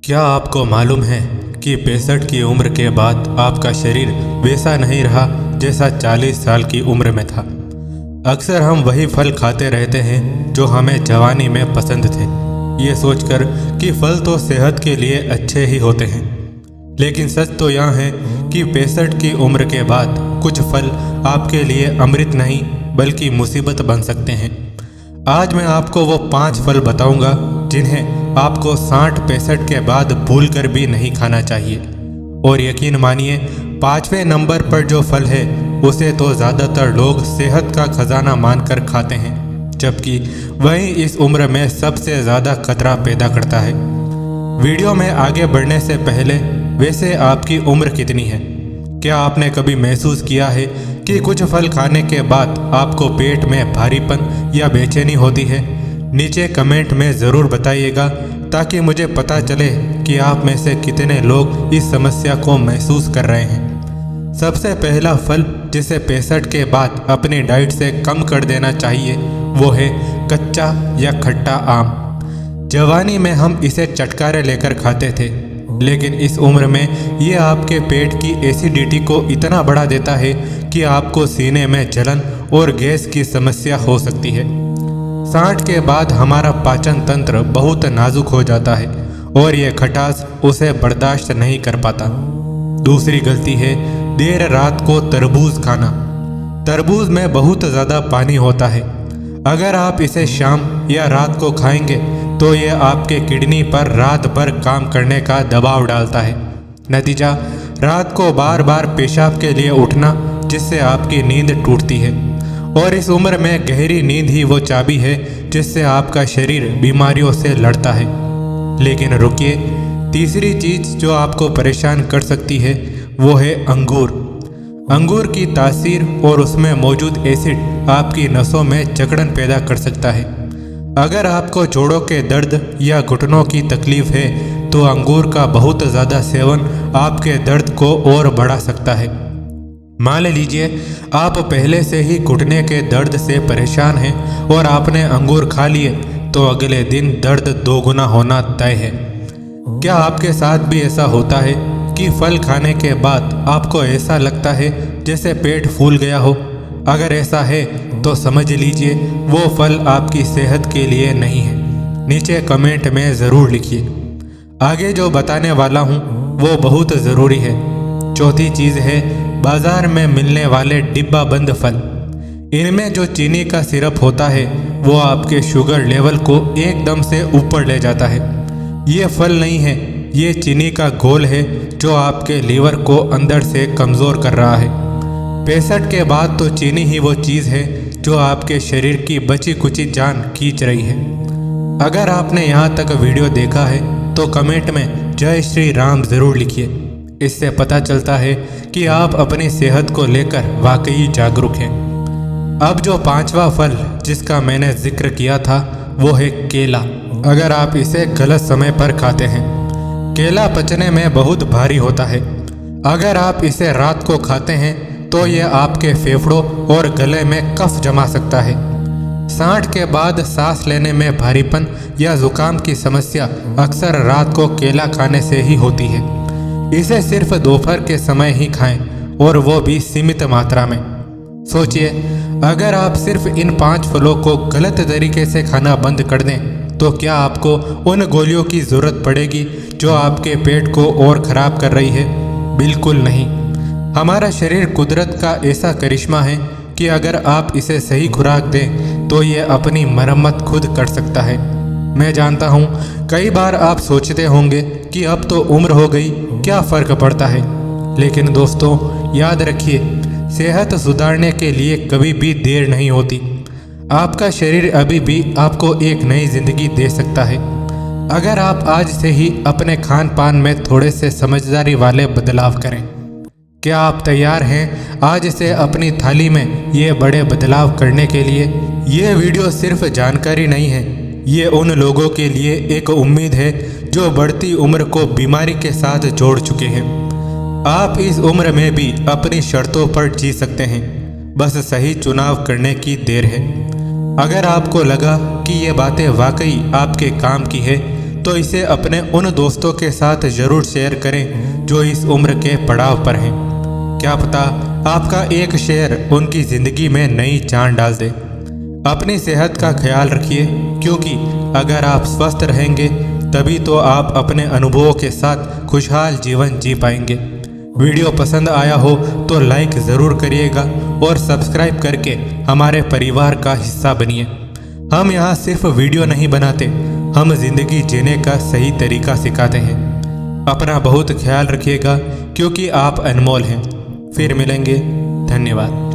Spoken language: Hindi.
क्या आपको मालूम है कि 65 की उम्र के बाद आपका शरीर वैसा नहीं रहा जैसा 40 साल की उम्र में था। अक्सर हम वही फल खाते रहते हैं जो हमें जवानी में पसंद थे, ये सोचकर कि फल तो सेहत के लिए अच्छे ही होते हैं। लेकिन सच तो यह है कि 65 की उम्र के बाद कुछ फल आपके लिए अमृत नहीं बल्कि मुसीबत बन सकते हैं। आज मैं आपको वो 5 फल बताऊंगा जिन्हें आपको 60-65 के बाद भूल कर भी नहीं खाना चाहिए। और यकीन मानिए 5वें नंबर पर जो फल है उसे तो ज़्यादातर लोग सेहत का खजाना मानकर खाते हैं, जबकि वही इस उम्र में सबसे ज़्यादा खतरा पैदा करता है। वीडियो में आगे बढ़ने से पहले, वैसे आपकी उम्र कितनी है? क्या आपने कभी महसूस किया है कि कुछ फल खाने के बाद आपको पेट में भारीपन या बेचैनी होती है? नीचे कमेंट में ज़रूर बताइएगा ताकि मुझे पता चले कि आप में से कितने लोग इस समस्या को महसूस कर रहे हैं। सबसे पहला फल जिसे 65 के बाद अपनी डाइट से कम कर देना चाहिए वो है कच्चा या खट्टा आम। जवानी में हम इसे चटकारे लेकर खाते थे, लेकिन इस उम्र में ये आपके पेट की एसिडिटी को इतना बढ़ा देता है कि आपको सीने में जलन और गैस की समस्या हो सकती है। 60 के बाद हमारा पाचन तंत्र बहुत नाजुक हो जाता है और ये खटास उसे बर्दाश्त नहीं कर पाता। दूसरी गलती है देर रात को तरबूज खाना। तरबूज में बहुत ज़्यादा पानी होता है। अगर आप इसे शाम या रात को खाएंगे तो ये आपके किडनी पर रात भर काम करने का दबाव डालता है। नतीजा, रात को बार बार पेशाब के लिए उठना, जिससे आपकी नींद टूटती है। और इस उम्र में गहरी नींद ही वो चाबी है जिससे आपका शरीर बीमारियों से लड़ता है। लेकिन रुकिए, तीसरी चीज़ जो आपको परेशान कर सकती है वो है अंगूर। अंगूर की तासीर और उसमें मौजूद एसिड आपकी नसों में जकड़न पैदा कर सकता है। अगर आपको जोड़ों के दर्द या घुटनों की तकलीफ है तो अंगूर का बहुत ज़्यादा सेवन आपके दर्द को और बढ़ा सकता है। मान लीजिए आप पहले से ही घुटने के दर्द से परेशान हैं और आपने अंगूर खा लिए तो अगले दिन दर्द 2 गुना होना तय है। क्या आपके साथ भी ऐसा होता है कि फल खाने के बाद आपको ऐसा लगता है जैसे पेट फूल गया हो? अगर ऐसा है तो समझ लीजिए वो फल आपकी सेहत के लिए नहीं है। नीचे कमेंट में ज़रूर लिखिए। आगे जो बताने वाला हूँ वो बहुत ज़रूरी है। चौथी चीज़ है बाज़ार में मिलने वाले डिब्बा बंद फल। इनमें जो चीनी का सिरप होता है वो आपके शुगर लेवल को एकदम से ऊपर ले जाता है। ये फल नहीं है, ये चीनी का घोल है जो आपके लीवर को अंदर से कमज़ोर कर रहा है। 65 के बाद तो चीनी ही वो चीज़ है जो आपके शरीर की बची कुची जान खींच रही है। अगर आपने यहाँ तक वीडियो देखा है तो कमेंट में जय श्री राम ज़रूर लिखिए। इससे पता चलता है कि आप अपनी सेहत को लेकर वाकई जागरूक हैं। अब जो 5वां फल जिसका मैंने जिक्र किया था वो है केला। अगर आप इसे गलत समय पर खाते हैं, केला पचने में बहुत भारी होता है। अगर आप इसे रात को खाते हैं तो ये आपके फेफड़ों और गले में कफ जमा सकता है। 60 के बाद सांस लेने में भारीपन या जुकाम की समस्या अक्सर रात को केला खाने से ही होती है। इसे सिर्फ दोपहर के समय ही खाएं और वो भी सीमित मात्रा में। सोचिए, अगर आप सिर्फ इन 5 फलों को गलत तरीके से खाना बंद कर दें तो क्या आपको उन गोलियों की ज़रूरत पड़ेगी जो आपके पेट को और ख़राब कर रही है? बिल्कुल नहीं। हमारा शरीर कुदरत का ऐसा करिश्मा है कि अगर आप इसे सही खुराक दें तो ये अपनी मरम्मत खुद कर सकता है। मैं जानता हूँ कई बार आप सोचते होंगे कि अब तो उम्र हो गई, क्या फ़र्क पड़ता है? लेकिन दोस्तों याद रखिए, सेहत सुधारने के लिए कभी भी देर नहीं होती। आपका शरीर अभी भी आपको एक नई ज़िंदगी दे सकता है अगर आप आज से ही अपने खान पान में थोड़े से समझदारी वाले बदलाव करें। क्या आप तैयार हैं आज से अपनी थाली में ये बड़े बदलाव करने के लिए? ये वीडियो सिर्फ जानकारी नहीं है, ये उन लोगों के लिए एक उम्मीद है जो बढ़ती उम्र को बीमारी के साथ जोड़ चुके हैं। आप इस उम्र में भी अपनी शर्तों पर जी सकते हैं, बस सही चुनाव करने की देर है। अगर आपको लगा कि ये बातें वाकई आपके काम की है तो इसे अपने उन दोस्तों के साथ ज़रूर शेयर करें जो इस उम्र के पड़ाव पर हैं। क्या पता आपका एक शेयर उनकी ज़िंदगी में नई जान डाल दे। अपनी सेहत का ख्याल रखिए, क्योंकि अगर आप स्वस्थ रहेंगे तभी तो आप अपने अनुभवों के साथ खुशहाल जीवन जी पाएंगे। वीडियो पसंद आया हो तो लाइक ज़रूर करिएगा और सब्सक्राइब करके हमारे परिवार का हिस्सा बनिए। हम यहाँ सिर्फ वीडियो नहीं बनाते, हम जिंदगी जीने का सही तरीका सिखाते हैं। अपना बहुत ख्याल रखिएगा, क्योंकि आप अनमोल हैं। फिर मिलेंगे। धन्यवाद।